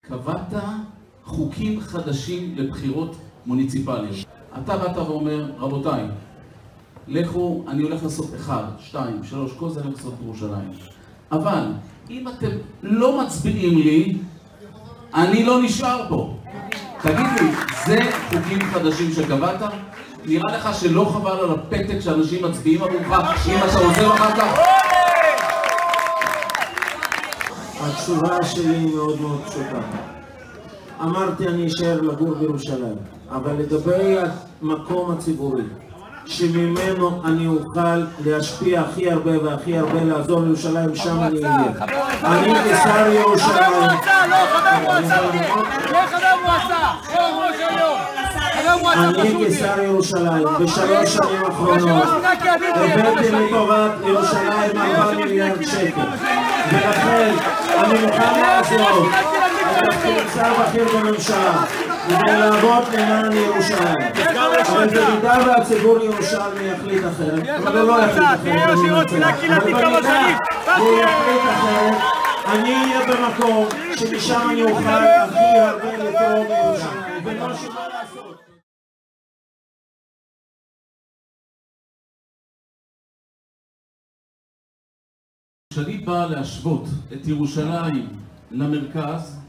קבעת חוקים חדשים לבחירות מוניציפליות. אתה באת ואומר, רבותיי, לכו, אני הולך לעשות 1, 2, 3, כל זה אני הולך לעשות בירושלים. אבל אם אתם לא מצביעים לי, אני לא נשאר פה. תגיד לי, זה חוקים חדשים שקבעת? נראה לך שלא חבל על הפתק שאנשים מצביעים עבורך אם אתה עוזר אחר כך? התשובה שלי מאוד מאוד פשוטה. אמרתי אני אשאר לגור בירושלים, אבל לגבי המקום הציבורי שממנו אני אוכל להשפיע הכי הרבה והכי הרבה לעזור לירושלים, שם אני אהיה. אני כשר ירושלים, אני כשר ירושלים בשלוש שנים האחרונות הבאתי לטובת ירושלים 4 מיליארד שקל, ולכן אני מוכן לעזור לתפקיד שר בכיר בממשלה כדי לעבוד למען ירושלים. אבל במידה והציבור ירושלמי יחליט אחרת, אבל הוא לא יחליט אחרת, אבל במידה הוא יחליט אחרת, אני אהיה במקום שמשם אני אוכל הכי הרבה לתרום לירושלים ולא שמה לעשות. כשאני בא להשוות את ירושלים למרכז,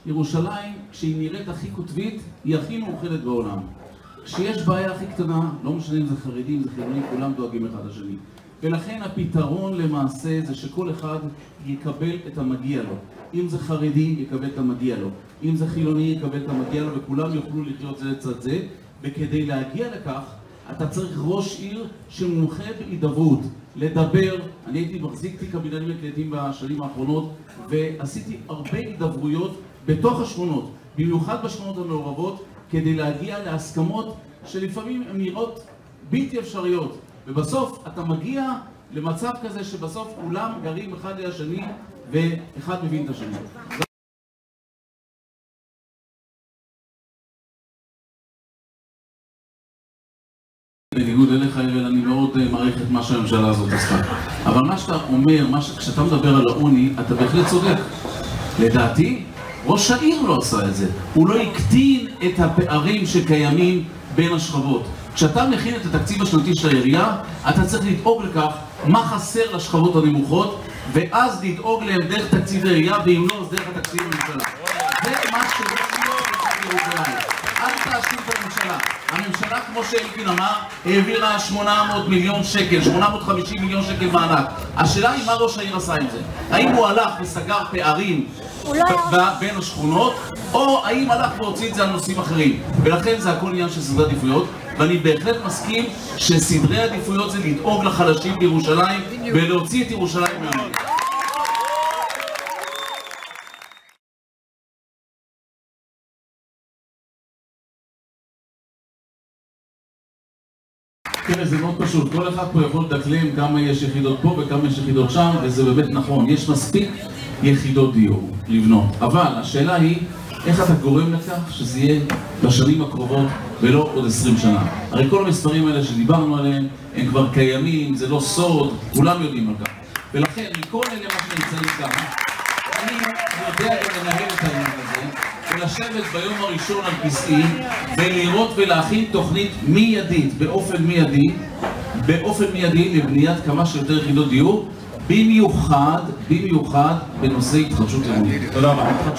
ירושלים, כשהיא נראית הכי כותבית, היא הכי מאוחדת בעולם. כשיש בעיה הכי קטנה, לא משנה אם זה חרדים, זה חילונים, כולם דואגים אחד לשני. ולכן הפתרון למעשה זה שכל אחד יקבל את המגיע לו. אם זה חרדי, יקבל את המגיע לו. אם זה חילוני, יקבל את המגיע לו, וכולם יוכלו לחיות זה לצד זה. וכדי להגיע לכך, אתה צריך ראש עיר שמומחה בהידברות, לדבר. אני הייתי מחזיק תיק הבניינים הקהילתיים בשנים האחרונות, ועשיתי הרבה הידברויות בתוך השכונות, במיוחד בשכונות המעורבות, כדי להגיע להסכמות שלפעמים הן נראות בלתי אפשריות. ובסוף אתה מגיע למצב כזה שבסוף כולם גרים אחד ליד השני ואחד מבין את השני. בניגוד אליך, ירל, אני מאוד מעריך את מה שהממשלה הזאת עשתה. אבל מה שאתה אומר, כשאתה מדבר על העוני, אתה בהחלט צודק. לדעתי, ראש העיר לא עשה את זה. הוא לא הקטין את הפערים שקיימים בין השכבות. כשאתה מכין את התקציב השנתי של העירייה, אתה צריך לדאוג לכך מה חסר לשכבות הנמוכות, ואז לדאוג להם דרך תקציב העירייה, ואם לא, אז דרך התקציב הממשלה. זה מה שלא שיהיה בירושלים. אל תאשים את הממשלה. הממשלה, כמו שאלקין אמר, העבירה 800 מיליון שקל, 850 מיליון שקל מענק. השאלה היא מה ראש העיר עשה עם זה. האם הוא הלך וסגר פערים בין השכונות, או האם הלך והוציא את זה על נושאים אחרים. ולכן זה הכל עניין של סדרי עדיפויות, ואני בהחלט מסכים שסדרי עדיפויות זה לדאוג לחלשים בירושלים ולהוציא את ירושלים מהעוני. תראה, זה מאוד פשוט. כל אחד פה יכול לדקלם כמה יש יחידות פה וכמה יש יחידות שם, וזה באמת נכון. יש מספיק יחידות דיור לבנות. אבל השאלה היא, איך אתה גורם לכך שזה יהיה בשנים הקרובות ולא עוד 20 שנה? הרי כל המספרים האלה שדיברנו עליהם, הם כבר קיימים, זה לא סוד, כולם יודעים על כך. ולכן, מכל אלה מה שנמצאים כאן, אני יודע גם לנהל את העניין הזה, ולשבת ביום הראשון על כיסאי, ולראות ולהכין תוכנית מיידית, באופן מיידי לבניית כמה שיותר יחידות דיור, במיוחד בנושא התחדשות עירונית. תודה רבה.